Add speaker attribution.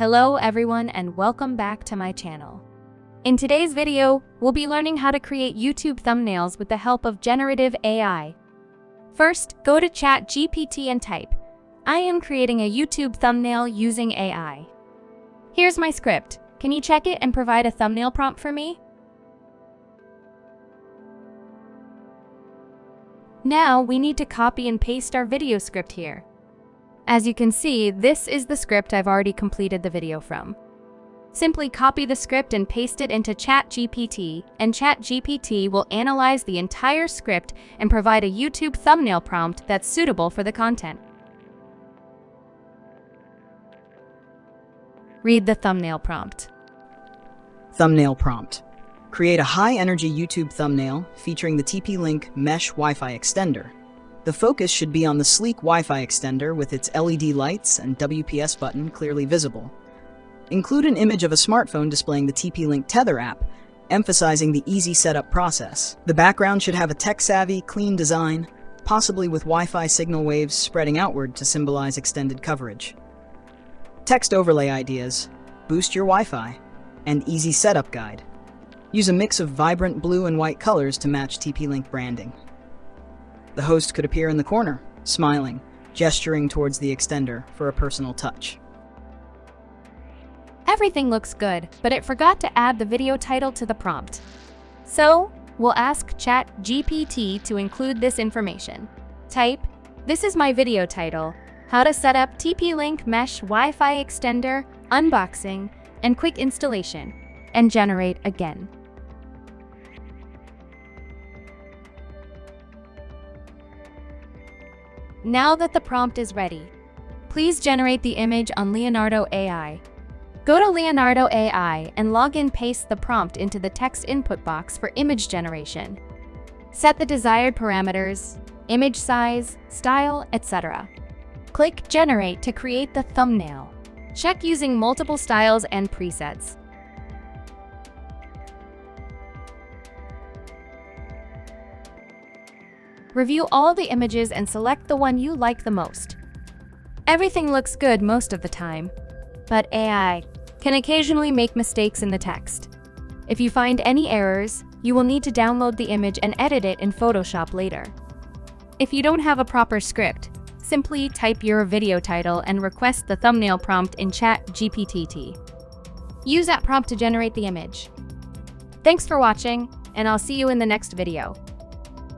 Speaker 1: Hello everyone and welcome back to my channel. In today's video, we'll be learning how to create YouTube thumbnails with the help of Generative AI. First, go to ChatGPT and type, "I am creating a YouTube thumbnail using AI." Here's my script. Can you check it and provide a thumbnail prompt for me? Now we need to copy and paste our video script here. As you can see, this is the script I've already completed the video from. Simply copy the script and paste it into ChatGPT, and ChatGPT will analyze the entire script and provide a YouTube thumbnail prompt that's suitable for the content. Read the thumbnail prompt.
Speaker 2: Thumbnail prompt. Create a high-energy YouTube thumbnail featuring the TP-Link Mesh Wi-Fi extender. The focus should be on the sleek Wi-Fi extender with its LED lights and WPS button clearly visible. Include an image of a smartphone displaying the TP-Link Tether app, emphasizing the easy setup process. The background should have a tech-savvy, clean design, possibly with Wi-Fi signal waves spreading outward to symbolize extended coverage. Text overlay ideas, boost your Wi-Fi, and easy setup guide. Use a mix of vibrant blue and white colors to match TP-Link branding. The host could appear in the corner, smiling, gesturing towards the extender for a personal touch.
Speaker 1: Everything looks good, but it forgot to add the video title to the prompt. So, we'll ask ChatGPT to include this information. Type, "This is my video title, how to set up TP-Link Mesh Wi-Fi extender, unboxing, and quick installation," and generate again. Now that the prompt is ready, please generate the image on Leonardo.ai. Go to Leonardo.ai and log in, paste the prompt into the text input box for image generation. Set the desired parameters, image size, style, etc. Click Generate to create the thumbnail. Check using multiple styles and presets. Review all the images and select the one you like the most. Everything looks good most of the time, but AI can occasionally make mistakes in the text. If you find any errors, you will need to download the image and edit it in Photoshop later. If you don't have a proper script, simply type your video title and request the thumbnail prompt in ChatGPT. Use that prompt to generate the image. Thanks for watching, and I'll see you in the next video.